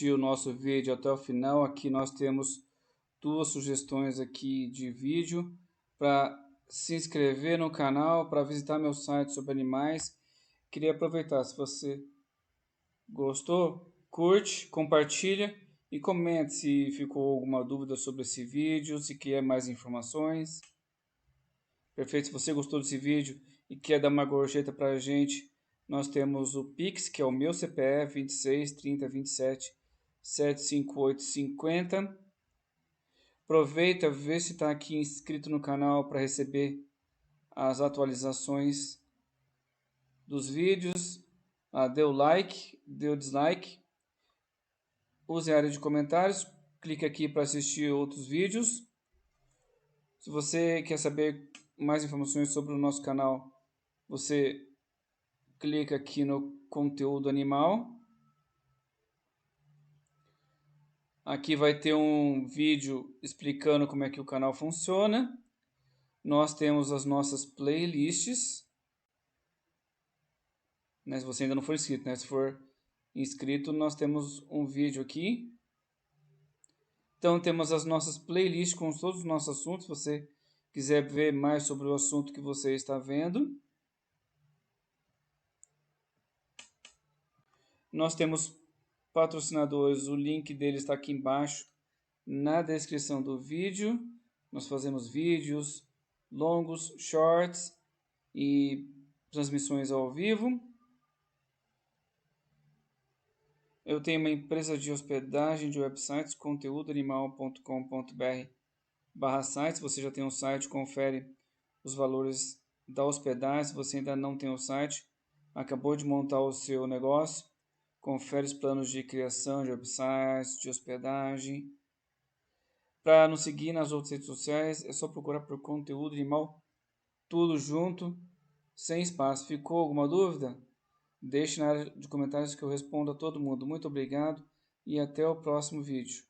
assistir o nosso vídeo até o final. Aqui nós temos duas sugestões aqui de vídeo para se inscrever no canal, para visitar meu site sobre animais. Queria aproveitar, se você gostou, curte, compartilha e comente se ficou alguma dúvida sobre esse vídeo, se quer mais informações. Perfeito, se você gostou desse vídeo e quer dar uma gorjeta para a gente, nós temos o Pix, que é o meu CPF, 26 30 27 758 50. Aproveita, vê se está aqui inscrito no canal para receber as atualizações dos vídeos. Dê o like, dê o dislike. Use a área de comentários, clique aqui para assistir outros vídeos. Se você quer saber mais informações sobre o nosso canal, você clica aqui no conteúdo animal. Aqui vai ter um vídeo explicando como é que o canal funciona. Nós temos as nossas playlists. Se você ainda não for inscrito, Se for inscrito, nós temos um vídeo aqui. Então temos as nossas playlists com todos os nossos assuntos. Se você quiser ver mais sobre o assunto que você está vendo. Nós temos patrocinadores, o link deles está aqui embaixo na descrição do vídeo. Nós fazemos vídeos longos, shorts e transmissões ao vivo. Eu tenho uma empresa de hospedagem de websites, conteúdoanimal.com.br/site. Se você já tem um site, confere os valores da hospedagem. Se você ainda não tem o site, acabou de montar o seu negócio, confere os planos de criação de websites, de hospedagem. Para nos seguir nas outras redes sociais, é só procurar por Conteúdo Animal, tudo junto, sem espaço. Ficou alguma dúvida? Deixe na área de comentários que eu respondo a todo mundo. Muito obrigado e até o próximo vídeo.